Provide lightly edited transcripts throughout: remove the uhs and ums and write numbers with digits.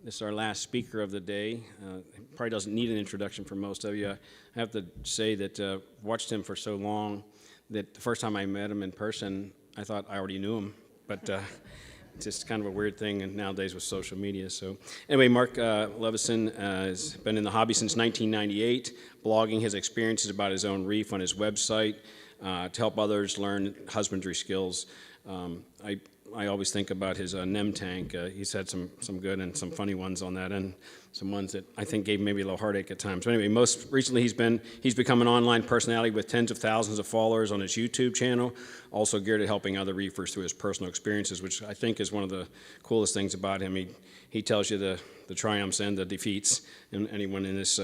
This is our last speaker of the day. Probably doesn't need an introduction for most of you. I have to say that I've watched him for so long that the first time I met him in person, I thought I already knew him, but it's just kind of a weird thing and nowadays with social media. So anyway, Marc Levenson has been in the hobby since 1998, blogging his experiences about his own reef on his website to help others learn husbandry skills. I always think about his NEM tank. He's had some good and some funny ones on that, and some ones that I think gave maybe a little heartache at times. But anyway, most recently he's become an online personality with tens of thousands of followers on his YouTube channel, also geared at helping other reefers through his personal experiences, which I think is one of the coolest things about him. He tells you the triumphs and the defeats, and anyone in this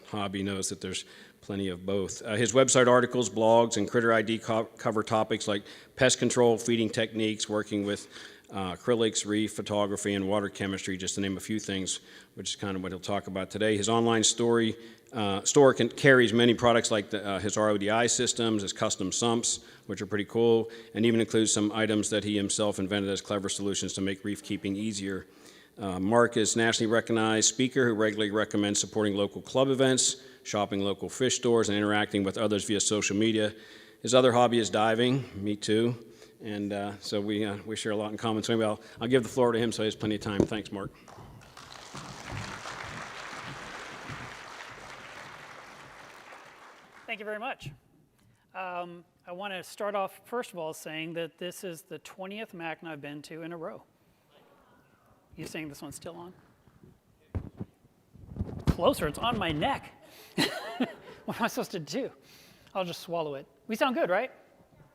hobby knows that there's plenty of both. His website articles, blogs, and Critter ID cover topics like pest control, feeding techniques, working with acrylics, reef photography, and water chemistry, just to name a few things, which is kind of what he'll talk about today. His online store carries many products like his RODI systems, his custom sumps, which are pretty cool, and even includes some items that he himself invented as clever solutions to make reef keeping easier. Marc is a nationally recognized speaker who regularly recommends supporting local club events, shopping local fish stores, and interacting with others via social media. His other hobby is diving, me too, and so we share a lot in common. So anyway, I'll give the floor to him so he has plenty of time. Thanks, Marc. Thank you very much. I want to start off, first of all, saying that this is the 20th MACNA I've been to in a row. You saying this one's still on? Closer, it's on my neck. What am I supposed to do? I'll just swallow it. We sound good, right?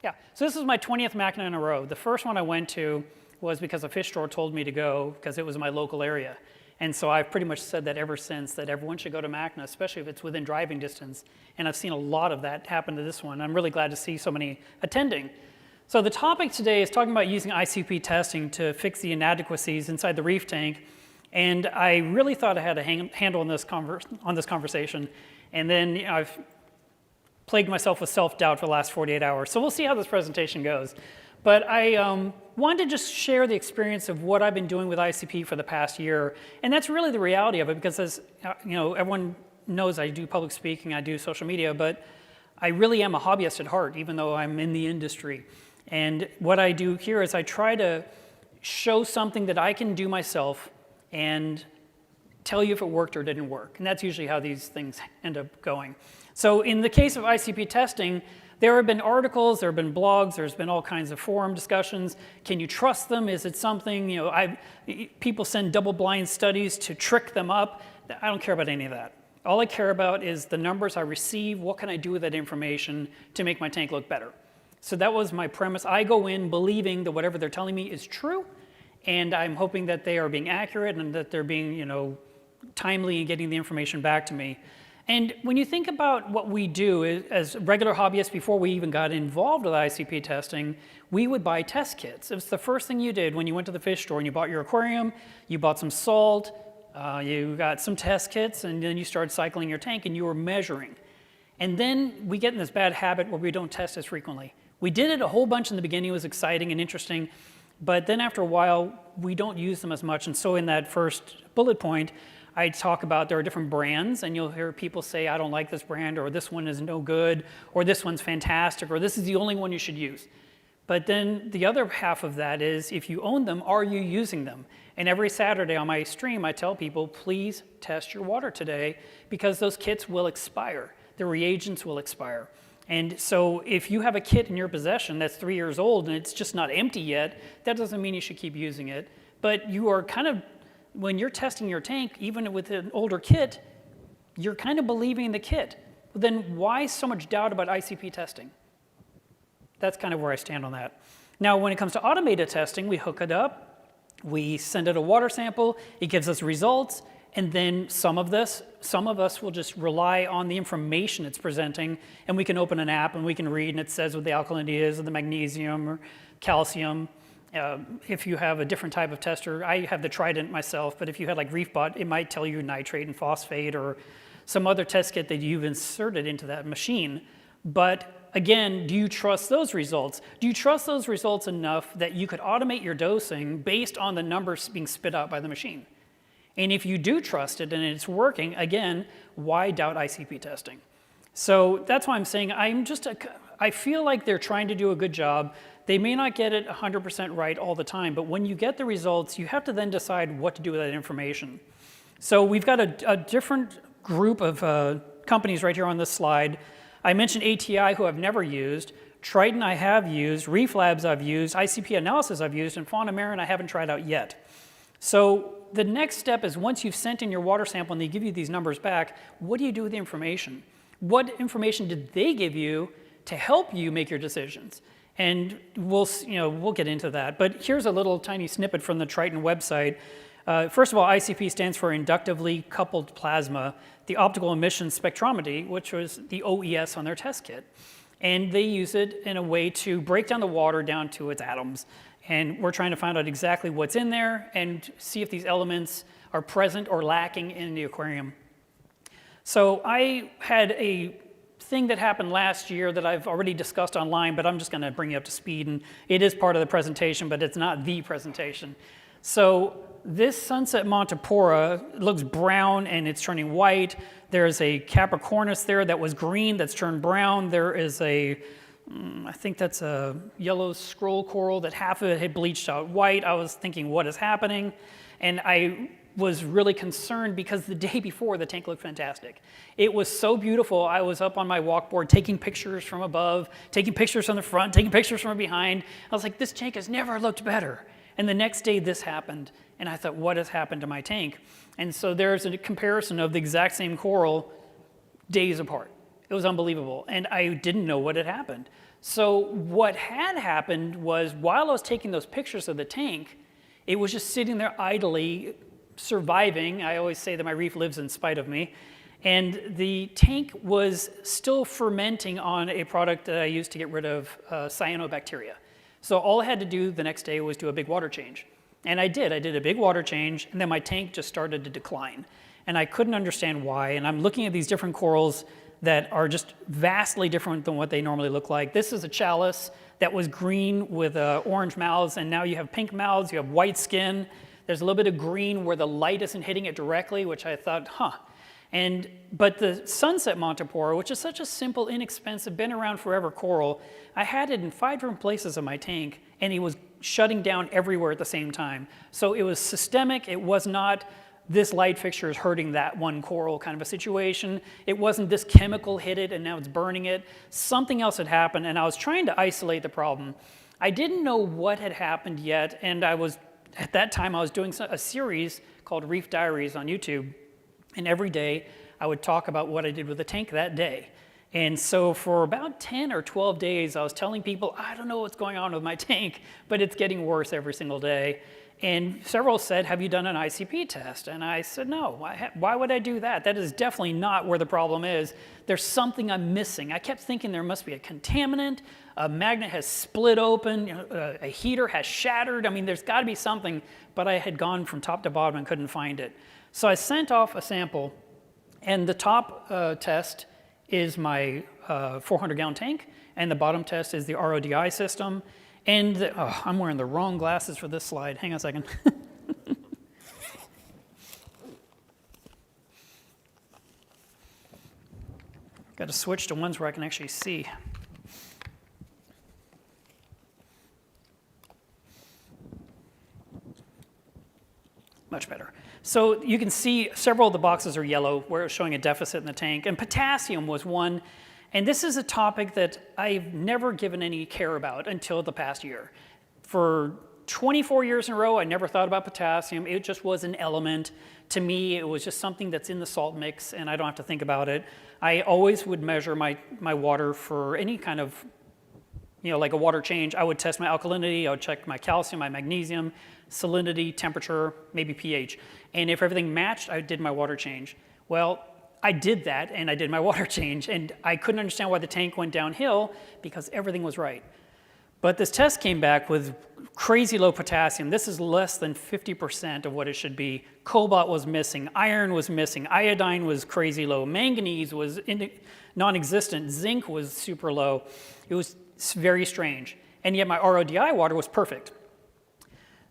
Yeah, so this is my 20th MACNA in a row. The first one I went to was because a fish store told me to go because it was my local area. And so I've pretty much said that ever since, that everyone should go to MACNA, especially if it's within driving distance. And I've seen a lot of that happen to this one. I'm really glad to see so many attending. So the topic today is talking about using ICP testing to fix the inadequacies inside the reef tank. And I really thought I had a handle on this conversation. And then I've plagued myself with self-doubt for the last 48 hours. So we'll see how this presentation goes. But I wanted to just share the experience of what I've been doing with ICP for the past year. And that's really the reality of it, because as you know, everyone knows I do public speaking, I do social media, but I really am a hobbyist at heart, even though I'm in the industry. And what I do here is I try to show something that I can do myself and tell you if it worked or didn't work. And that's usually how these things end up going. So in the case of ICP testing, there have been articles, there have been blogs, there's been all kinds of forum discussions. Can you trust them? Is it something, you know, people send double-blind studies to trick them up. I don't care about any of that. All I care about is the numbers I receive, what can I do with that information to make my tank look better. So that was my premise. I go in believing that whatever they're telling me is true, and I'm hoping that they are being accurate and that they're being, you know, timely in getting the information back to me. And when you think about what we do as regular hobbyists, before we even got involved with ICP testing, we would buy test kits. It was the first thing you did when you went to the fish store and you bought your aquarium, you bought some salt, you got some test kits, and then you started cycling your tank and you were measuring. And then we get in this bad habit where we don't test as frequently. We did it a whole bunch in the beginning. It was exciting and interesting. But then after a while, we don't use them as much. And so in that first bullet point, I talk about there are different brands, and you'll hear people say, I don't like this brand, or this one is no good, or this one's fantastic, or this is the only one you should use. But then the other half of that is, if you own them, are you using them? And every Saturday on my stream, I tell people, please test your water today, because those kits will expire. The reagents will expire. And so if you have a kit in your possession that's 3 years old and it's just not empty yet, that doesn't mean you should keep using it. But you are kind of, when you're testing your tank, even with an older kit, you're kind of believing the kit. But then why so much doubt about ICP testing? That's kind of where I stand on that. Now, when it comes to automated testing, we hook it up, we send it a water sample, it gives us results, and then some of us will just rely on the information it's presenting, and we can open an app and we can read, and it says what the alkalinity is, or the magnesium or calcium. If you have a different type of tester, I have the Trident myself, but if you had like ReefBot, it might tell you nitrate and phosphate or some other test kit that you've inserted into that machine. But again, do you trust those results? Do you trust those results enough that you could automate your dosing based on the numbers being spit out by the machine? And if you do trust it and it's working, again, why doubt ICP testing? So that's why I'm saying I feel like they're trying to do a good job. They may not get it 100% right all the time, but when you get the results, you have to then decide what to do with that information. So we've got a different group of companies right here on this slide. I mentioned ATI, who I've never used. Triton I have used. Reef Labs I've used. ICP Analysis I've used. And Fauna Marin I haven't tried out yet. So the next step is once you've sent in your water sample and they give you these numbers back, what do you do with the information? What information did they give you to help you make your decisions? And we'll get into that. But here's a little tiny snippet from the Triton website. First of all, ICP stands for Inductively Coupled Plasma, the Optical Emission Spectrometry, which was the OES on their test kit. And they use it in a way to break down the water down to its atoms. And we're trying to find out exactly what's in there and see if these elements are present or lacking in the aquarium. So I had a thing that happened last year that I've already discussed online, but I'm just going to bring you up to speed. And it is part of the presentation, but it's not the presentation. So this Sunset Montipora looks brown and it's turning white. There's a Capricornus there that was green that's turned brown. There is I think that's a yellow scroll coral that half of it had bleached out white. I was thinking, what is happening? And I was really concerned because the day before the tank looked fantastic. It was so beautiful. I was up on my walkboard taking pictures from above, taking pictures from the front, taking pictures from behind. I was like, this tank has never looked better. And the next day this happened. And I thought, what has happened to my tank? And so there's a comparison of the exact same coral days apart. It was unbelievable. And I didn't know what had happened. So what had happened was while I was taking those pictures of the tank, it was just sitting there idly surviving. I always say that my reef lives in spite of me. And the tank was still fermenting on a product that I used to get rid of cyanobacteria. So all I had to do the next day was do a big water change. And I did. I did a big water change, and then my tank just started to decline. And I couldn't understand why. And I'm looking at these different corals that are just vastly different than what they normally look like. This is a chalice that was green with orange mouths, and now you have pink mouths, you have white skin. There's a little bit of green where the light isn't hitting it directly, which I thought, But the Sunset Montipora, which is such a simple, inexpensive, been around forever coral, I had it in 5 different places in my tank, and it was shutting down everywhere at the same time. So it was systemic. It was not this light fixture is hurting that one coral kind of a situation. It wasn't this chemical hit it and now it's burning it. Something else had happened, and I was trying to isolate the problem. I didn't know what had happened yet, and at that time I was doing a series called Reef Diaries on YouTube. And every day, I would talk about what I did with the tank that day. And so for about 10 or 12 days, I was telling people, I don't know what's going on with my tank, but it's getting worse every single day. And several said, have you done an ICP test? And I said, no. Why would I do that? That is definitely not where the problem is. There's something I'm missing. I kept thinking there must be a contaminant, a magnet has split open, a heater has shattered. I mean, there's got to be something, but I had gone from top to bottom and couldn't find it. So I sent off a sample, and the top test is my 400-gallon tank, and the bottom test is the RODI system. And I'm wearing the wrong glasses for this slide. Hang on a second. Got to switch to ones where I can actually see. Much better. So you can see several of the boxes are yellow where it's showing a deficit in the tank, and potassium was one. And this is a topic that I've never given any care about until the past year. For 24 years in a row, I never thought about potassium. It just was an element. To me, it was just something that's in the salt mix, and I don't have to think about it. I always would measure my water for any kind of, like a water change. I would test my alkalinity. I would check my calcium, my magnesium, salinity, temperature, maybe pH. And if everything matched, I did my water change. Well, I did that, and I did my water change, and I couldn't understand why the tank went downhill because everything was right. But this test came back with crazy low potassium. This is less than 50% of what it should be. Cobalt was missing, iron was missing, iodine was crazy low, manganese was non-existent, zinc was super low. It was very strange, and yet my RODI water was perfect.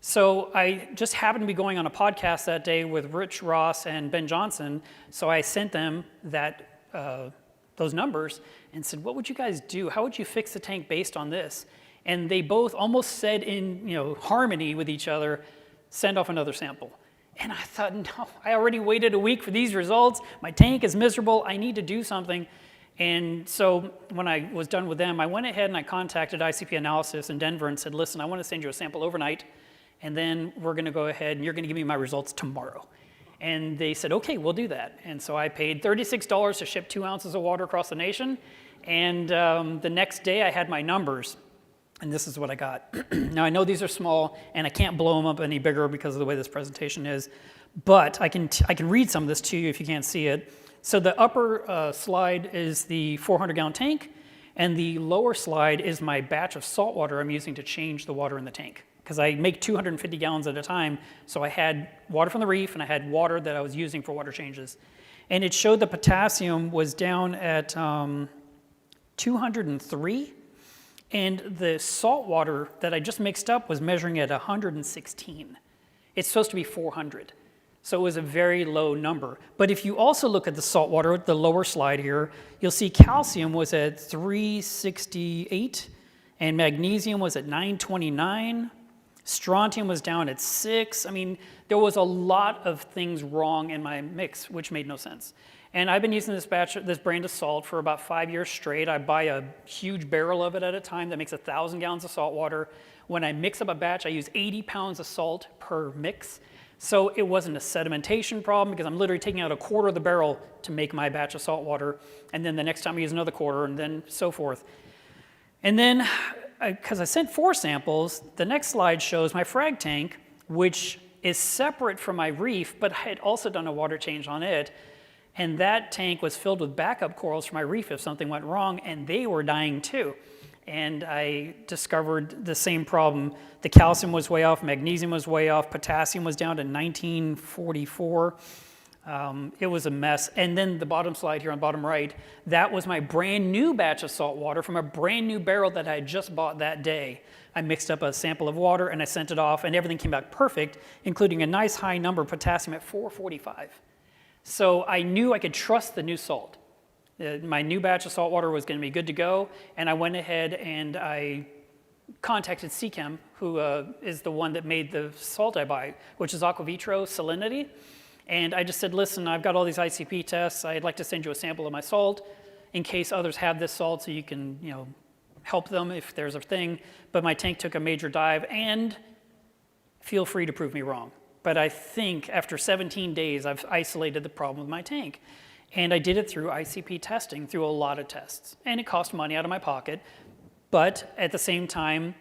So I just happened to be going on a podcast that day with Rich Ross and Ben Johnson, so I sent them those numbers and said, what would you guys do? How would you fix the tank based on this? And they both almost said in harmony with each other, send off another sample. And I thought, no, I already waited a week for these results. My tank is miserable. I need to do something. And so when I was done with them, I went ahead and I contacted ICP Analysis in Denver and said, listen, I want to send you a sample overnight, and then we're going to go ahead and you're going to give me my results tomorrow. And they said, okay, we'll do that. And so I paid $36 to ship 2 ounces of water across the nation. And the next day I had my numbers. And this is what I got. Now I know these are small and I can't blow them up any bigger because of the way this presentation is, but I can read some of this to you if you can't see it. So the upper slide is the 400-gallon tank, and the lower slide is my batch of salt water I'm using to change the water in the tank. Because I make 250 gallons at a time, so I had water from the reef and I had water that I was using for water changes. And it showed the potassium was down at 203, and the salt water that I just mixed up was measuring at 116. It's supposed to be 400. So it was a very low number. But if you also look at the salt water, the lower slide here, you'll see calcium was at 368, and magnesium was at 929. Strontium was down at 6. I mean, there was a lot of things wrong in my mix, which made no sense. And I've been using this brand of salt for about 5 years straight. I buy a huge barrel of it at a time that makes 1,000 gallons of salt water. When I mix up a batch, I use 80 pounds of salt per mix. So it wasn't a sedimentation problem because I'm literally taking out a quarter of the barrel to make my batch of salt water. And then the next time I use another quarter, and then so forth. And then, because I sent 4 samples, the next slide shows my frag tank, which is separate from my reef, but I had also done a water change on it. And that tank was filled with backup corals for my reef if something went wrong, and they were dying too. And I discovered the same problem. The calcium was way off, magnesium was way off, potassium was down to 1944. It was a mess. And then the bottom slide here on bottom right, that was my brand new batch of salt water from a brand new barrel that I had just bought that day. I mixed up a sample of water and I sent it off, and everything came back perfect, including a nice high number of potassium at 445. So I knew I could trust the new salt. My new batch of salt water was going to be good to go, and I went ahead and I contacted Seachem, who is the one that made the salt I buy, which is Aquavitro Salinity. And I just said, listen, I've got all these ICP tests. I'd like to send you a sample of my salt in case others have this salt so you can help them if there's a thing. But my tank took a major dive, and feel free to prove me wrong. But I think after 17 days, I've isolated the problem with my tank. And I did it through ICP testing, through a lot of tests. And it cost money out of my pocket. But at the same time,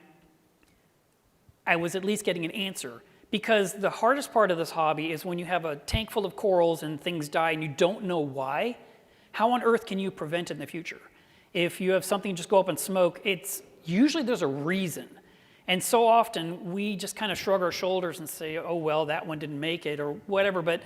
I was at least getting an answer. Because the hardest part of this hobby is when you have a tank full of corals and things die and you don't know why. How on earth can you prevent it in the future? If you have something just go up in smoke, usually there's a reason. And so often we just kind of shrug our shoulders and say, oh, well, that one didn't make it or whatever. But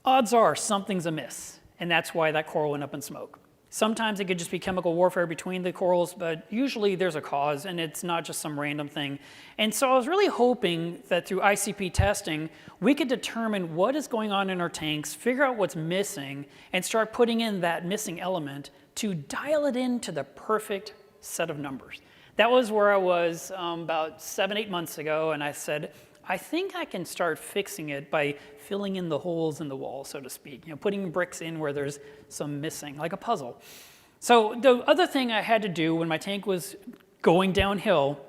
odds are something's amiss, and that's why that coral went up in smoke. Sometimes it could just be chemical warfare between the corals, but usually there's a cause, and it's not just some random thing. And so I was really hoping that through ICP testing, we could determine what is going on in our tanks, figure out what's missing, and start putting in that missing element to dial it into the perfect set of numbers. That was where I was about 7-8 months ago, and I said, I think I can start fixing it by filling in the holes in the wall, so to speak, putting bricks in where there's some missing, like a puzzle. So the other thing I had to do when my tank was going downhill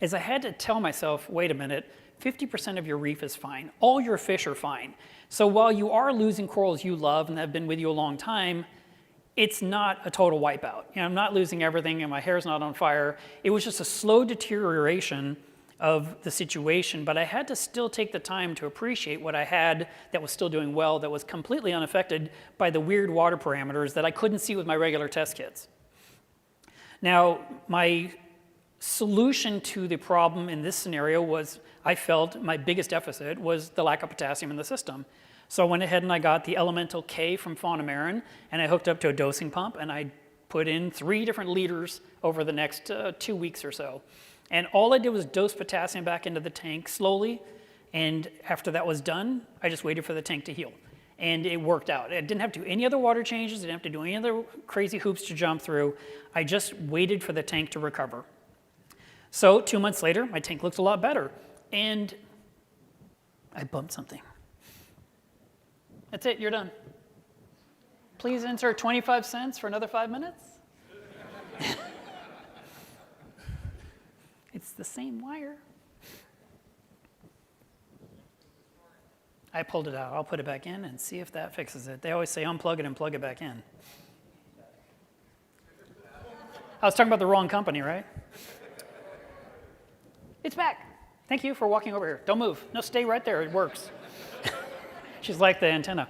is I had to tell myself, wait a minute, 50% of your reef is fine. All your fish are fine. So while you are losing corals you love and have been with you a long time, it's not a total wipeout. I'm not losing everything and my hair's not on fire. It was just a slow deterioration of the situation, but I had to still take the time to appreciate what I had that was still doing well, that was completely unaffected by the weird water parameters that I couldn't see with my regular test kits. Now, my solution to the problem in this scenario was, I felt my biggest deficit was the lack of potassium in the system. So I went ahead and I got the Elemental K from Fauna Marin, and I hooked up to a dosing pump, and I put in 3 different liters over the next 2 weeks or so. And all I did was dose potassium back into the tank slowly. And after that was done, I just waited for the tank to heal. And it worked out. I didn't have to do any other water changes. Didn't have to do any other crazy hoops to jump through. I just waited for the tank to recover. So 2 months later, my tank looks a lot better. And I bumped something. That's it, you're done. Please insert 25 cents for another 5 minutes. It's the same wire. I pulled it out. I'll put it back in and see if that fixes it. They always say unplug it and plug it back in. I was talking about the wrong company, right? It's back. Thank you for walking over here. Don't move. No, stay right there. It works. She's like the antenna.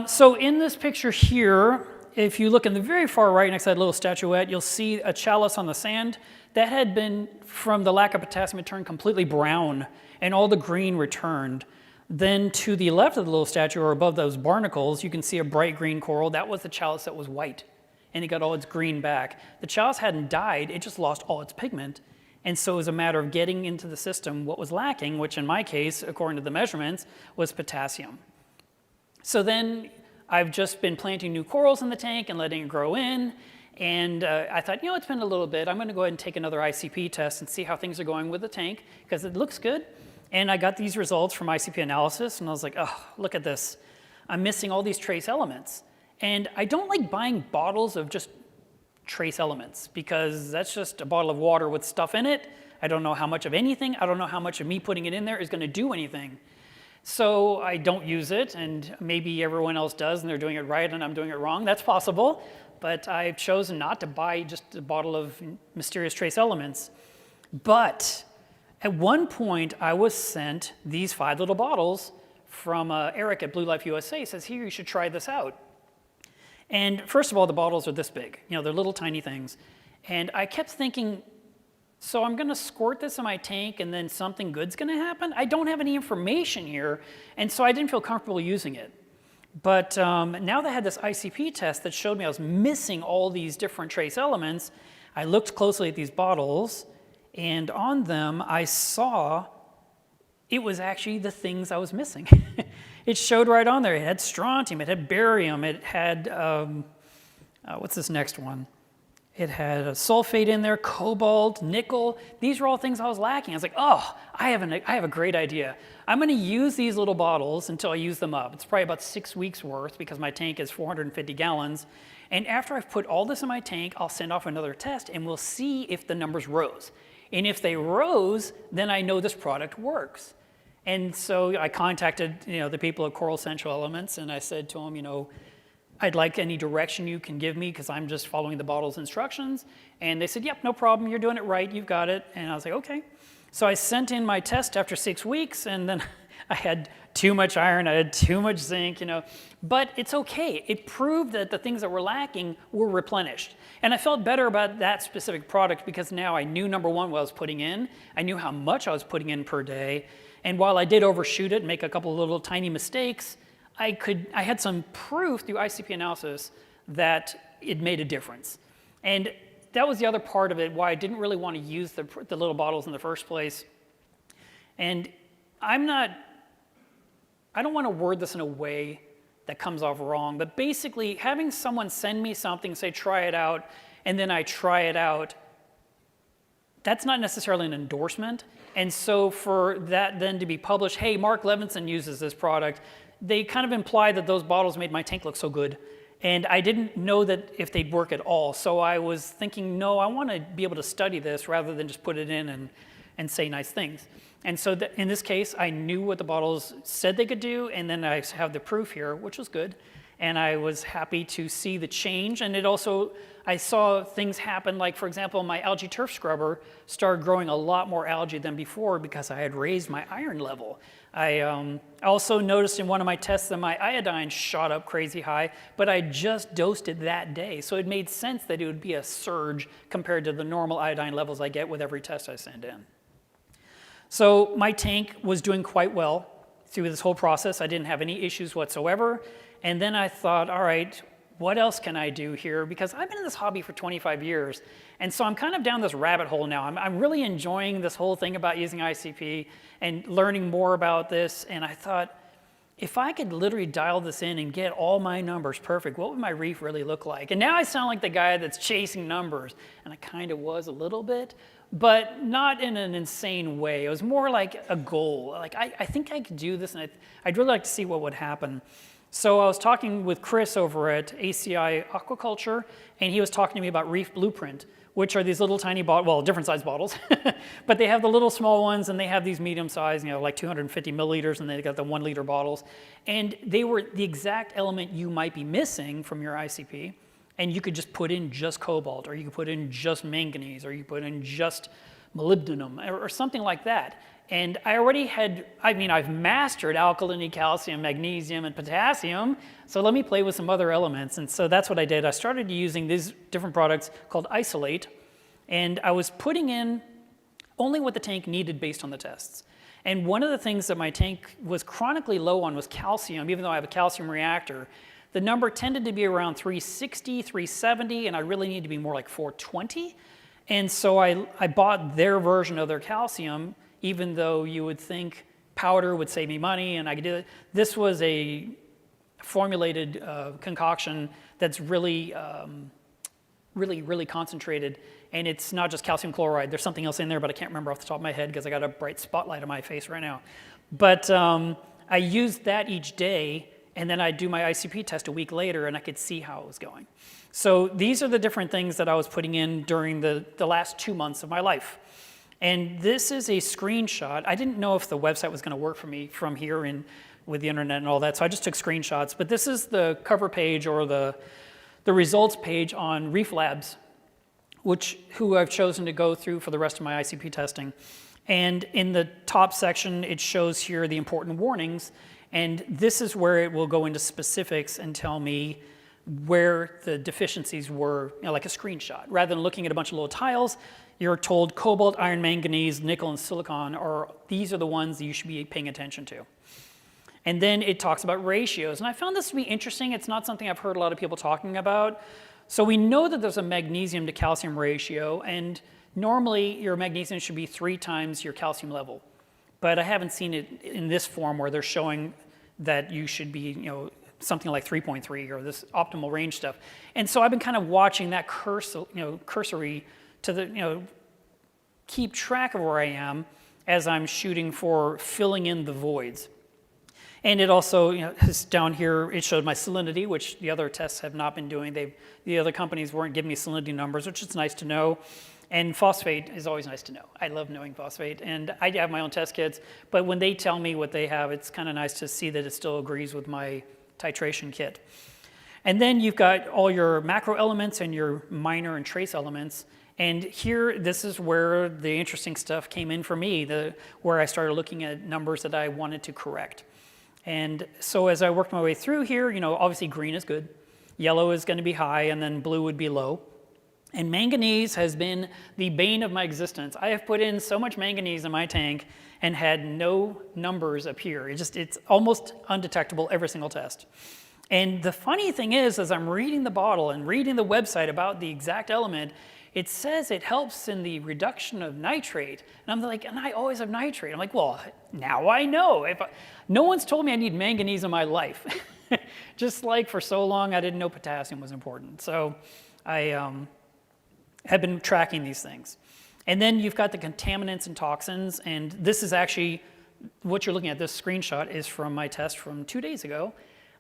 So in this picture here, if you look in the very far right next to that little statuette, you'll see a chalice on the sand. That had been, from the lack of potassium, it turned completely brown, and all the green returned. Then to the left of the little statue, or above those barnacles, you can see a bright green coral. That was the chalice that was white, and it got all its green back. The chalice hadn't died, it just lost all its pigment. And so it was a matter of getting into the system what was lacking, which in my case, according to the measurements, was potassium. So then I've just been planting new corals in the tank and letting it grow in. And I thought, it's been a little bit. I'm going to go ahead and take another ICP test and see how things are going with the tank, because it looks good. And I got these results from ICP analysis, and I was like, oh, look at this. I'm missing all these trace elements. And I don't like buying bottles of just trace elements, because that's just a bottle of water with stuff in it. I don't know how much of anything. I don't know how much of me putting it in there is going to do anything. So I don't use it, and maybe everyone else does, and they're doing it right, and I'm doing it wrong. That's possible, but I've chosen not to buy just a bottle of mysterious trace elements. But at one point, I was sent these 5 little bottles from Eric at Blue Life USA. He says, here, you should try this out. And first of all, the bottles are this big. They're little tiny things. And I kept thinking, so I'm going to squirt this in my tank and then something good's going to happen? I don't have any information here, and so I didn't feel comfortable using it. But now that I had this ICP test that showed me I was missing all these different trace elements, I looked closely at these bottles, and on them I saw it was actually the things I was missing. It showed right on there. It had strontium, it had barium, it had, what's this next one? It had a sulfate in there, cobalt, nickel. These were all things I was lacking. I was like, oh, I have a great idea. I'm going to use these little bottles until I use them up. It's probably about 6 weeks worth, because my tank is 450 gallons. And after I've put all this in my tank, I'll send off another test, and we'll see if the numbers rose. And if they rose, then I know this product works. And so I contacted the people at Coral Central Elements, and I said to them, I'd like any direction you can give me, because I'm just following the bottle's instructions. And they said, yep, no problem, you're doing it right, you've got it. And I was like, okay. So I sent in my test after 6 weeks, and then I had too much iron, I had too much zinc, But it's okay. It proved that the things that were lacking were replenished. And I felt better about that specific product, because now I knew, number one, what I was putting in. I knew how much I was putting in per day. And while I did overshoot it and make a couple of little tiny mistakes, I had some proof through ICP analysis that it made a difference. And that was the other part of it, why I didn't really want to use the little bottles in the first place. And I don't want to word this in a way that comes off wrong, but basically having someone send me something, say try it out, and then I try it out, that's not necessarily an endorsement. And so for that then to be published, hey, Marc Levenson uses this product, they kind of imply that those bottles made my tank look so good. And I didn't know that if they'd work at all. So I was thinking, no, I want to be able to study this rather than just put it in and say nice things. And so in this case, I knew what the bottles said they could do, and then I have the proof here, which was good. And I was happy to see the change. And I saw things happen, like, for example, my algae turf scrubber started growing a lot more algae than before because I had raised my iron level. I also noticed in one of my tests that my iodine shot up crazy high, but I just dosed it that day. So it made sense that it would be a surge compared to the normal iodine levels I get with every test I send in. So my tank was doing quite well through this whole process. I didn't have any issues whatsoever. And then I thought, all right, what else can I do here? Because I've been in this hobby for 25 years, and so I'm kind of down this rabbit hole now. I'm really enjoying this whole thing about using ICP and learning more about this, and I thought, if I could literally dial this in and get all my numbers perfect, what would my reef really look like? And now I sound like the guy that's chasing numbers, and I kind of was a little bit, but not in an insane way. It was more like a goal. Like, I think I could do this, and I'd really like to see what would happen. So I was talking with Chris over at ACI Aquaculture, and he was talking to me about Reef Blueprint, which are these little tiny bottles, well, different size bottles, but they have the little small ones, and they have these medium size, like 250 milliliters, and they got the 1 liter bottles. And they were the exact element you might be missing from your ICP, and you could just put in just cobalt, or you could put in just manganese, or you put in just molybdenum, or something like that. And I already had, I've mastered alkalinity, calcium, magnesium, and potassium, so let me play with some other elements. And so that's what I did. I started using these different products called Isolate, and I was putting in only what the tank needed based on the tests. And one of the things that my tank was chronically low on was calcium, even though I have a calcium reactor. The number tended to be around 360, 370, and I really need to be more like 420. And so I bought their version of their calcium, even though you would think powder would save me money and I could do it. This was a formulated concoction that's really, really concentrated. And it's not just calcium chloride. There's something else in there, but I can't remember off the top of my head because I got a bright spotlight on my face right now. But I used that each day, and then I'd do my ICP test a week later, and I could see how it was going. So these are the different things that I was putting in during the last 2 months of my life. And this is a screenshot. I didn't know if the website was going to work for me from here and with the internet and all that, so I just took screenshots. But this is the cover page or the results page on Reef Labs, who I've chosen to go through for the rest of my ICP testing. And in the top section, it shows here the important warnings. And this is where it will go into specifics and tell me where the deficiencies were, like a screenshot. Rather than looking at a bunch of little tiles, you're told cobalt, iron, manganese, nickel, and silicon these are the ones that you should be paying attention to. And then it talks about ratios. And I found this to be interesting. It's not something I've heard a lot of people talking about. So we know that there's a magnesium to calcium ratio, and normally your magnesium should be 3 times your calcium level. But I haven't seen it in this form where they're showing that you should be, something like 3.3 or this optimal range stuff. And so I've been kind of watching that cursory to keep track of where I am as I'm shooting for filling in the voids. And it also, is down here, it showed my salinity, which the other tests have not been doing. The other companies weren't giving me salinity numbers, which is nice to know. And phosphate is always nice to know. I love knowing phosphate. And I have my own test kits, but when they tell me what they have, it's kind of nice to see that it still agrees with my titration kit. And then you've got all your macro elements and your minor and trace elements. And here, this is where the interesting stuff came in for me, where I started looking at numbers that I wanted to correct. And so as I worked my way through here, obviously green is good, yellow is going to be high, and then blue would be low. And manganese has been the bane of my existence. I have put in so much manganese in my tank and had no numbers appear. It's almost undetectable every single test. And the funny thing is, as I'm reading the bottle and reading the website about the exact element, it says it helps in the reduction of nitrate. And I'm like, and I always have nitrate. I'm like, well, now I know. No one's told me I need manganese in my life. Just like for so long, I didn't know potassium was important. So I have been tracking these things. And then you've got the contaminants and toxins. And this is actually, what you're looking at, this screenshot is from my test from 2 days ago.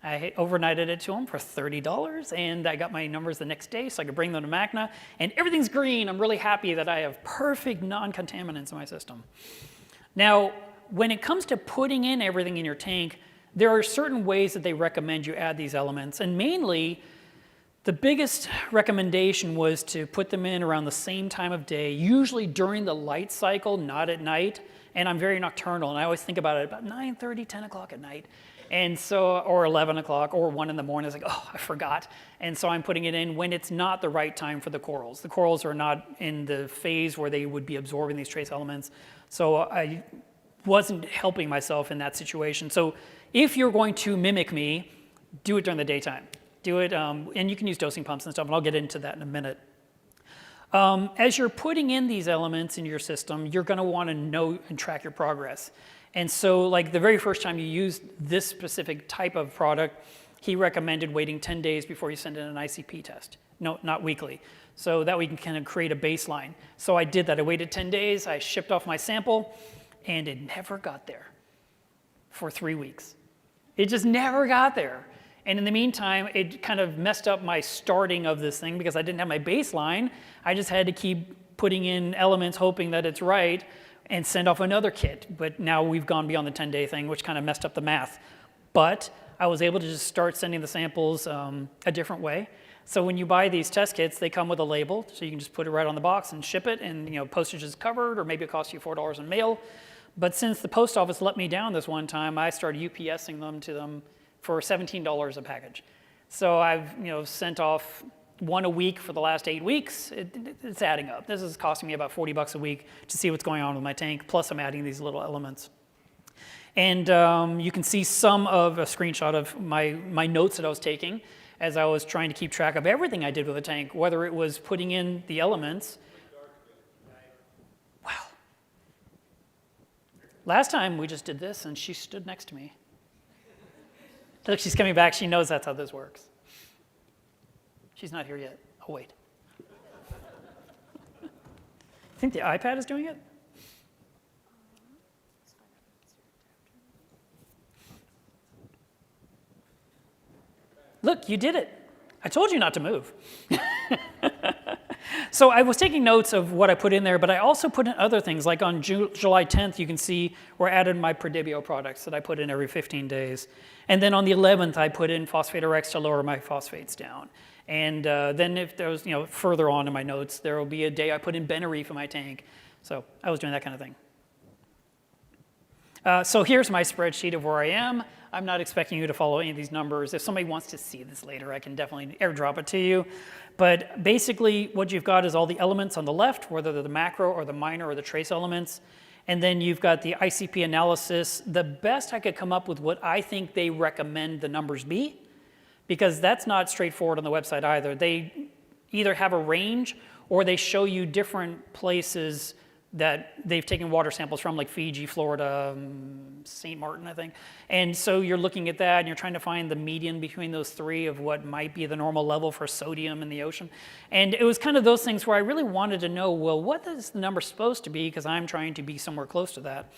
I overnighted it to them for $30, and I got my numbers the next day so I could bring them to MACNA, and everything's green. I'm really happy that I have perfect non-contaminants in my system. Now, when it comes to putting in everything in your tank, there are certain ways that they recommend you add these elements, and mainly, the biggest recommendation was to put them in around the same time of day, usually during the light cycle, not at night, and I'm very nocturnal, and I always think about it about 9:30, 10 o'clock at night. And so, or 11 o'clock, or 1 in the morning, it's like, oh, I forgot. And so I'm putting it in when it's not the right time for the corals. The corals are not in the phase where they would be absorbing these trace elements. So I wasn't helping myself in that situation. So if you're going to mimic me, do it during the daytime. Do it, and you can use dosing pumps and stuff, and I'll get into that in a minute. As you're putting in these elements in your system, you're going to want to know and track your progress. And so like the very first time you used this specific type of product, he recommended waiting 10 days before you send in an ICP test. No, not weekly. So that we can kind of create a baseline. So I did that. I waited 10 days, I shipped off my sample, and it never got there for 3 weeks. It just never got there. And in the meantime, it kind of messed up my starting of this thing because I didn't have my baseline. I just had to keep putting in elements, hoping that it's right, and send off another kit. But now we've gone beyond the 10-day thing, which kind of messed up the math. But I was able to just start sending the samples a different way. So when you buy these test kits, they come with a label, so you can just put it right on the box and ship it, and postage is covered, or maybe it costs you $4 in mail. But since the post office let me down this one time, I started UPSing them to them for $17 a package. So I've sent off one a week for the last 8 weeks. It's adding up. This is costing me about $40 a week to see what's going on with my tank, plus I'm adding these little elements. And you can see some of a screenshot of my notes that I was taking as I was trying to keep track of everything I did with the tank, whether it was putting in the elements. Wow. Last time we just did this and she stood next to me. Look, she's coming back. She knows that's how this works. She's not here yet. Oh, wait. Think the iPad is doing it? Look, you did it. I told you not to move. So I was taking notes of what I put in there, but I also put in other things. Like on July 10th, you can see where I added my Prodibio products that I put in every 15 days. And then on the 11th, I put in Phosphate RX to lower my phosphates down. And then if there was, further on in my notes, there will be a day I put in Benereef in my tank. So I was doing that kind of thing. So here's my spreadsheet of where I am. I'm not expecting you to follow any of these numbers. If somebody wants to see this later, I can definitely airdrop it to you. But basically, what you've got is all the elements on the left, whether they're the macro or the minor or the trace elements. And then you've got the ICP analysis. The best I could come up with what I think they recommend the numbers be, because that's not straightforward on the website either. They either have a range or they show you different places that they've taken water samples from, like Fiji, Florida, St. Martin, I think. And so you're looking at that and you're trying to find the median between those three of what might be the normal level for sodium in the ocean. And it was kind of those things where I really wanted to know, well, what is the number supposed to be? Because I'm trying to be somewhere close to that.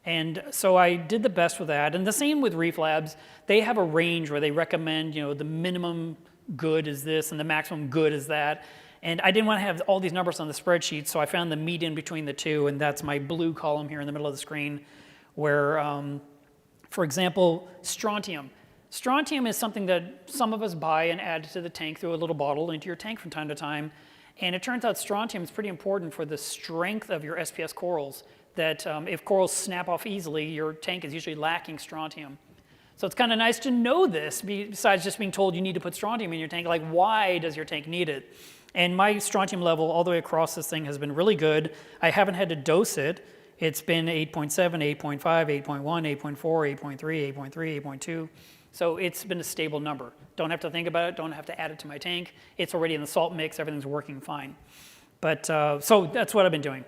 And so I did the best with that. And the same with Reef Labs. They have a range where they recommend, the minimum good is this and the maximum good is that. And I didn't want to have all these numbers on the spreadsheet, so I found the median between the two, and that's my blue column here in the middle of the screen, where, for example, strontium. Strontium is something that some of us buy and add to the tank through a little bottle into your tank from time to time. And it turns out strontium is pretty important for the strength of your SPS corals, that if corals snap off easily, your tank is usually lacking strontium. So it's kind of nice to know this, besides just being told you need to put strontium in your tank. Like, why does your tank need it? And my strontium level all the way across this thing has been really good. I haven't had to dose it. It's been 8.7, 8.5, 8.1, 8.4, 8.3, 8.3, 8.2. So it's been a stable number. Don't have to think about it. Don't have to add it to my tank. It's already in the salt mix. Everything's working fine. But so that's what I've been doing.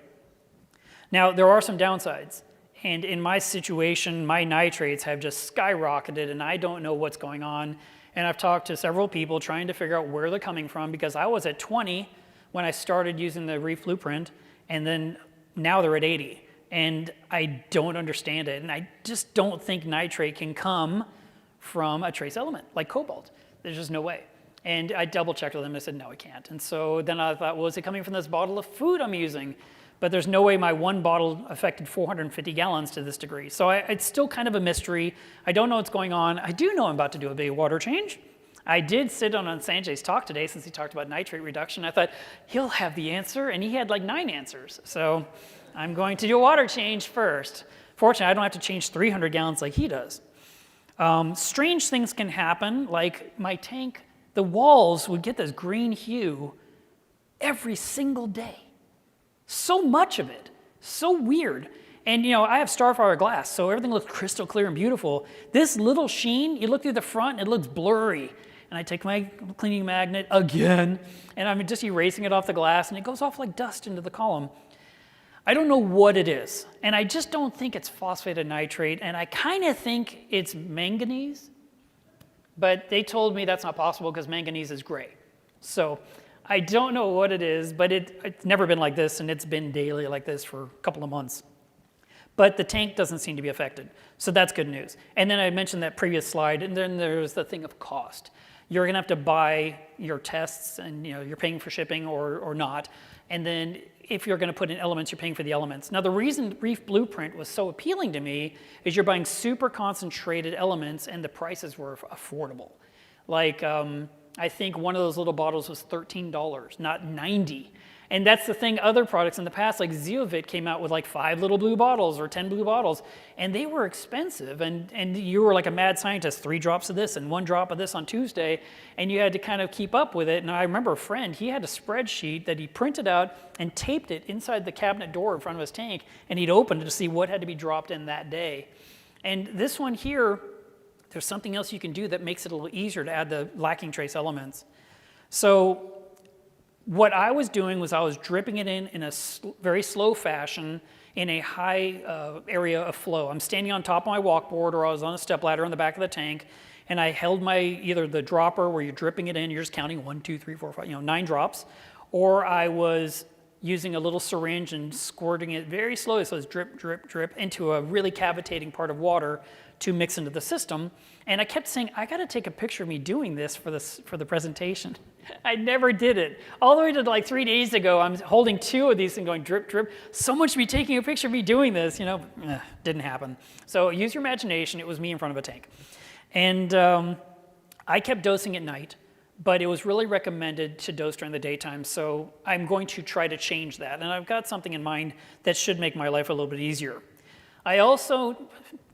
Now, there are some downsides. And in my situation, my nitrates have just skyrocketed, and I don't know what's going on. And I've talked to several people trying to figure out where they're coming from, because I was at 20 when I started using the Reef Blueprint, and then now they're at 80. And I don't understand it. And I just don't think nitrate can come from a trace element like cobalt. There's just no way. And I double checked with them and I said, no, it can't. And so then I thought, well, is it coming from this bottle of food I'm using? But there's no way my one bottle affected 450 gallons to this degree. So it's still kind of a mystery. I don't know what's going on. I do know I'm about to do a big water change. I did sit on Sanjay's talk today, since he talked about nitrate reduction. I thought, he'll have the answer, and he had like 9 answers. So I'm going to do a water change first. Fortunately, I don't have to change 300 gallons like he does. Strange things can happen, like my tank, the walls would get this green hue every single day. So much of it, so weird. And I have Starfire glass, so everything looks crystal clear and beautiful. This little sheen, you look through the front, it looks blurry. And and I take my cleaning magnet again, and I'm just erasing it off the glass, and it goes off like dust into the column. I don't know what it is, and I just don't think it's phosphate of nitrate, and I kind of think it's manganese, but they told me that's not possible because manganese is gray. So I don't know what it is, but it's never been like this, and it's been daily like this for a couple of months. But the tank doesn't seem to be affected, so that's good news. And then I mentioned that previous slide, and then there's the thing of cost. You're going to have to buy your tests, and you're paying for shipping or not. And then if you're going to put in elements, you're paying for the elements. Now, the reason Reef Blueprint was so appealing to me is you're buying super concentrated elements, and the prices were affordable. Like, I think one of those little bottles was $13, not $90. And that's the thing, other products in the past, like Zeovit came out with like 5 little blue bottles or 10 blue bottles, and they were expensive. And you were like a mad scientist, 3 drops of this and 1 drop of this on Tuesday, and you had to kind of keep up with it. And I remember a friend, he had a spreadsheet that he printed out and taped it inside the cabinet door in front of his tank, and he'd open it to see what had to be dropped in that day. And this one here, there's something else you can do that makes it a little easier to add the lacking trace elements. So what I was doing was I was dripping it in a very slow fashion in a high area of flow. I'm standing on top of my walkboard, or I was on a stepladder on the back of the tank, and I held either the dropper where you're dripping it in, you're just counting 1, 2, 3, 4, 5, 9 drops, or I was using a little syringe and squirting it very slowly, so it's drip, drip, drip, into a really cavitating part of water to mix into the system. And I kept saying, I gotta take a picture of me doing this for the presentation. I never did it. All the way to like 3 days ago, I'm holding 2 of these and going drip, drip. Someone should be taking a picture of me doing this, didn't happen. So use your imagination, it was me in front of a tank. And I kept dosing at night, but it was really recommended to dose during the daytime, so I'm going to try to change that. And I've got something in mind that should make my life a little bit easier. I also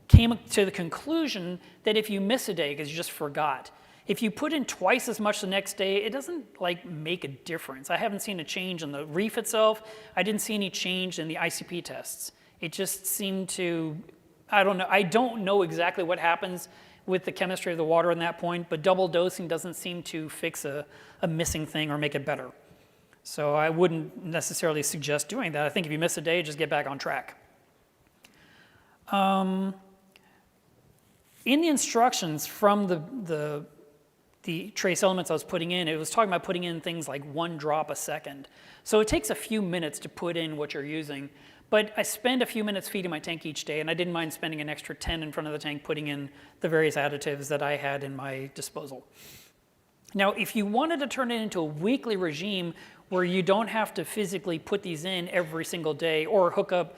came to the conclusion that if you miss a day because you just forgot, if you put in twice as much the next day, it doesn't make a difference. I haven't seen a change in the reef itself. I didn't see any change in the ICP tests. It just seemed to, I don't know. I don't know exactly what happens with the chemistry of the water in that point, but double dosing doesn't seem to fix a missing thing or make it better. So I wouldn't necessarily suggest doing that. I think if you miss a day, just get back on track. In the instructions from the trace elements I was putting in, it was talking about putting in things like 1 drop a second. So it takes a few minutes to put in what you're using, but I spend a few minutes feeding my tank each day, and I didn't mind spending an extra 10 in front of the tank putting in the various additives that I had in my disposal. Now, if you wanted to turn it into a weekly regime where you don't have to physically put these in every single day or hook up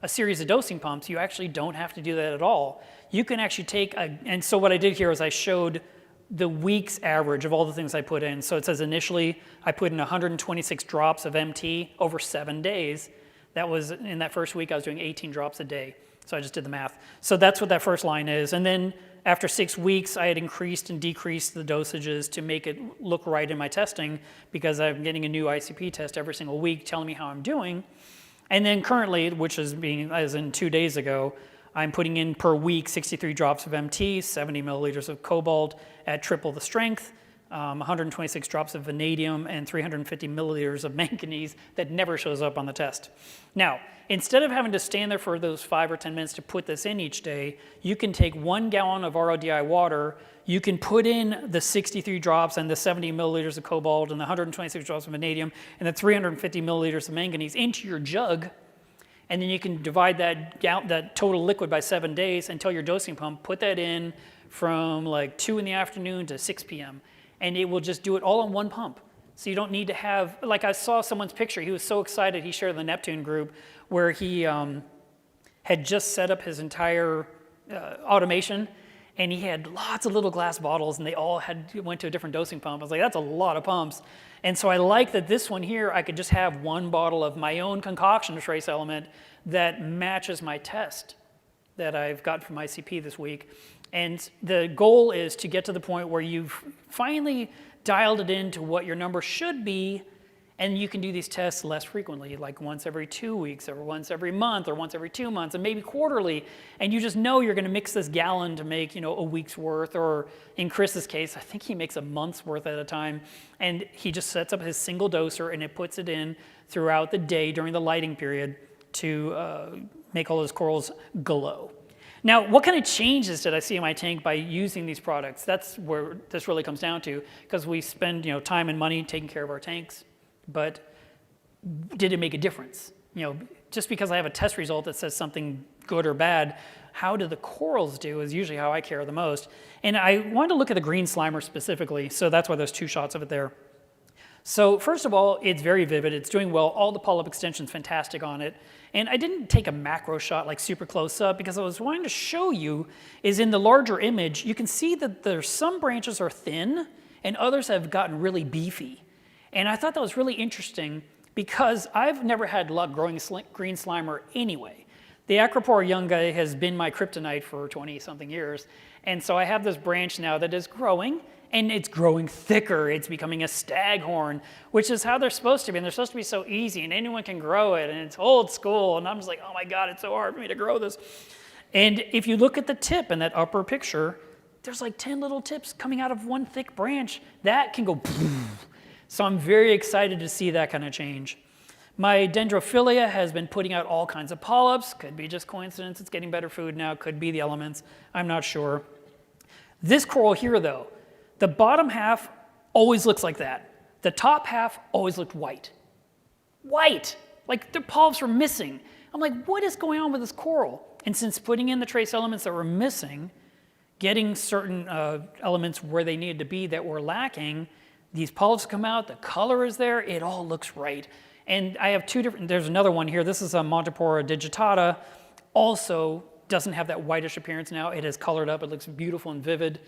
a series of dosing pumps, you actually don't have to do that at all. You can actually take and so what I did here is I showed the week's average of all the things I put in. So it says initially I put in 126 drops of MT over 7 days. That was, in that first week, I was doing 18 drops a day. So I just did the math. So that's what that first line is. And then after 6 weeks, I had increased and decreased the dosages to make it look right in my testing, because I'm getting a new ICP test every single week telling me how I'm doing. And then currently, which is as in 2 days ago, I'm putting in per week 63 drops of MT, 70 milliliters of cobalt at triple the strength, 126 drops of vanadium, and 350 milliliters of manganese that never shows up on the test. Now, instead of having to stand there for those 5 or 10 minutes to put this in each day, you can take 1 gallon of RODI water, you can put in the 63 drops and the 70 milliliters of cobalt and the 126 drops of vanadium and the 350 milliliters of manganese into your jug, and then you can divide that total liquid by 7 days and tell your dosing pump, put that in from like 2 in the afternoon to 6 p.m. and it will just do it all on 1 pump. So you don't need to have, like I saw someone's picture, he was so excited, he shared in the Neptune group where he had just set up his entire automation, and he had lots of little glass bottles, and they all went to a different dosing pump. I was like, that's a lot of pumps. And so I like that this one here, I could just have 1 bottle of my own concoction of trace element that matches my test that I've got from ICP this week. And the goal is to get to the point where you've finally dialed it into what your number should be, And you can do these tests less frequently, like once every 2 weeks, or once every month, or once every 2 months, and maybe quarterly. And you just know you're going to mix this gallon to make, a week's worth, or in Chris's case, I think he makes a month's worth at a time. And he just sets up his single doser, and it puts it in throughout the day during the lighting period to make all those corals glow. Now, what kind of changes did I see in my tank by using these products? That's where this really comes down to, because we spend time and money taking care of our tanks, but did it make a difference? Just because I have a test result that says something good or bad, how do the corals do is usually how I care the most. And I wanted to look at the green slimer specifically, so that's why there's 2 shots of it there. So first of all, it's very vivid. It's doing well. All the polyp extension's fantastic on it. And I didn't take a macro shot like super close up because I was wanting to show you is in the larger image, you can see that there's some branches are thin and others have gotten really beefy. And I thought that was really interesting because I've never had luck growing green slimer anyway. The Acropora youngi has been my kryptonite for 20-something years. And so I have this branch now that is growing, and it's growing thicker. It's becoming a staghorn, which is how they're supposed to be. And they're supposed to be so easy, and anyone can grow it, and it's old school. And I'm just like, oh my God, it's so hard for me to grow this. And if you look at the tip in that upper picture, there's like 10 little tips coming out of one thick branch. That can go. So I'm very excited to see that kind of change. My dendrophilia has been putting out all kinds of polyps. Could be just coincidence, it's getting better food now. Could be the elements, I'm not sure. This coral here though, the bottom half always looks like that. The top half always looked white. White, like the polyps were missing. I'm like, what is going on with this coral? And since putting in the trace elements that were missing, getting certain elements where they needed to be that were lacking, these polyps come out, the color is there, it all looks right. And I have 2 different, there's another one here. This is a Montipora digitata. Also doesn't have that whitish appearance now. It is colored up. It looks beautiful and vivid.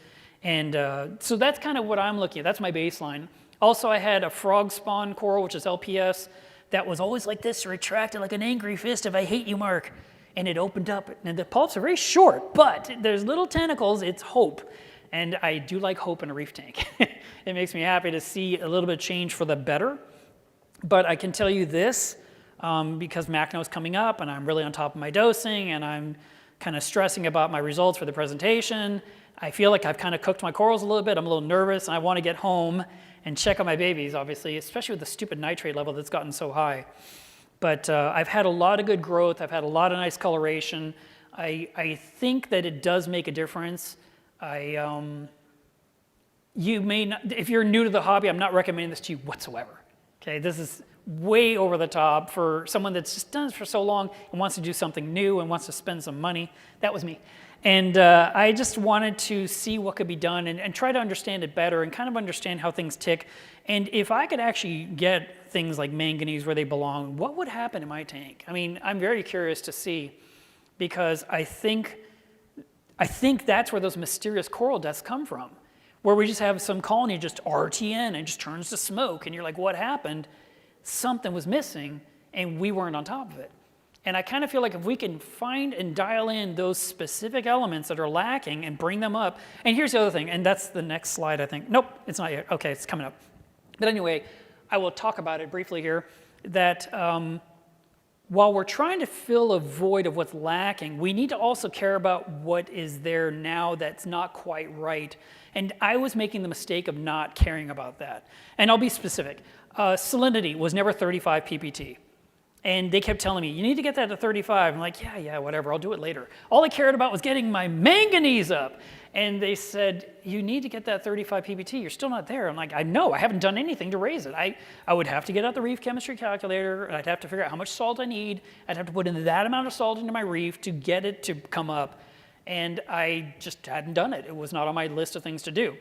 And so that's kind of what I'm looking at. That's my baseline. Also, I had a frog spawn coral, which is LPS, that was always like this, retracted like an angry fist if I hate you, Marc. And it opened up. And the polyps are very short, but there's little tentacles. It's hope. And I do like hope in a reef tank. It makes me happy to see a little bit of change for the better. But I can tell you this, because MACNA is coming up and I'm really on top of my dosing and I'm kind of stressing about my results for the presentation. I feel like I've kind of cooked my corals a little bit. I'm a little nervous and I want to get home and check on my babies, obviously, especially with the stupid nitrate level that's gotten so high. But I've had a lot of good growth. I've had a lot of nice coloration. I think that it does make a difference. You may not, if you're new to the hobby, I'm not recommending this to you whatsoever. Okay, this is way over the top for someone that's just done this for so long and wants to do something new and wants to spend some money. That was me. And I just wanted to see what could be done and try to understand it better and kind of understand how things tick. And if I could actually get things like manganese where they belong, what would happen in my tank? I mean, I'm very curious to see because I think that's where those mysterious coral deaths come from, where we just have some colony just RTN and just turns to smoke and you're like, what happened? Something was missing and we weren't on top of it. And I kind of feel like if we can find and dial in those specific elements that are lacking and bring them up, and here's the other thing, and that's the next slide, I think. Nope, it's not yet. Okay, it's coming up. But anyway, I will talk about it briefly here, that while we're trying to fill a void of what's lacking, we need to also care about what is there now that's not quite right. And I was making the mistake of not caring about that. And I'll be specific. Salinity was never 35 ppt. And they kept telling me, you need to get that to 35. I'm like, yeah, whatever, I'll do it later. All I cared about was getting my manganese up. And they said, you need to get that 35 ppt. You're still not there. I'm like, I know, I haven't done anything to raise it. I would have to get out the reef chemistry calculator. And I'd have to figure out how much salt I need. I'd have to put in that amount of salt into my reef to get it to come up. And I just hadn't done it. It was not on my list of things to do.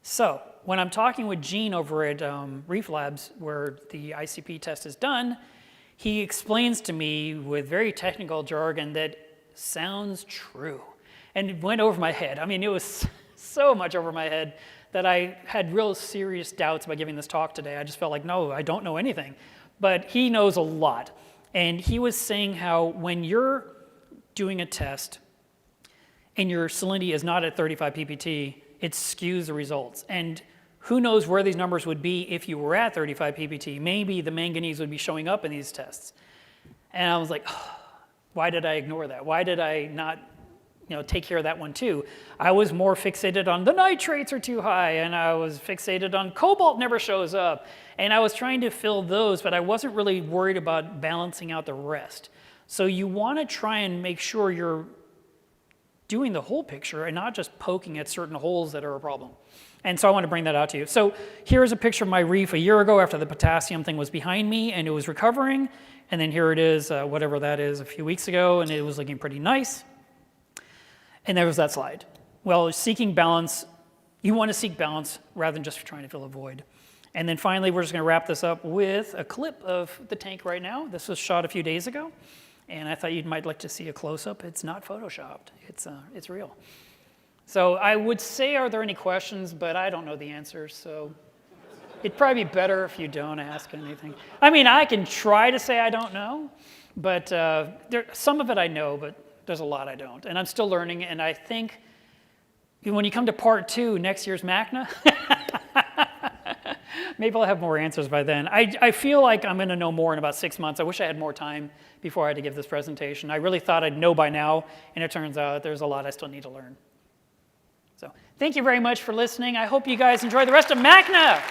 So when I'm talking with Gene over at Reef Labs, where the ICP test is done, he explains to me with very technical jargon that sounds true. And it went over my head. I mean, it was so much over my head that I had real serious doubts about giving this talk today. I just felt like, no, I don't know anything. But he knows a lot. And he was saying how when you're doing a test and your salinity is not at 35 ppt, it skews the results. And who knows where these numbers would be if you were at 35 ppt. Maybe the manganese would be showing up in these tests. And I was like, oh, why did I ignore that? Why did I not take care of that one too? I was more fixated on the nitrates are too high, and I was fixated on cobalt never shows up. And I was trying to fill those, but I wasn't really worried about balancing out the rest. So you want to try and make sure you're doing the whole picture and not just poking at certain holes that are a problem. And so I want to bring that out to you. So here's a picture of my reef a year ago after the potassium thing was behind me and it was recovering. And then here it is, whatever that is, a few weeks ago, and it was looking pretty nice. And there was that slide. Well, seeking balance, you want to seek balance rather than just trying to fill a void. And then finally, we're just going to wrap this up with a clip of the tank right now. This was shot a few days ago, and I thought you might like to see a close-up. It's not photoshopped. It's real. So I would say, are there any questions? But I don't know the answers, so it'd probably be better if you don't ask anything. I mean, I can try to say I don't know, but some of it I know, but there's a lot I don't. And I'm still learning, and I think when you come to part 2, next year's MACNA, maybe I'll have more answers by then. I feel like I'm going to know more in about 6 months. I wish I had more time before I had to give this presentation. I really thought I'd know by now, and it turns out there's a lot I still need to learn. So thank you very much for listening. I hope you guys enjoy the rest of MACNA.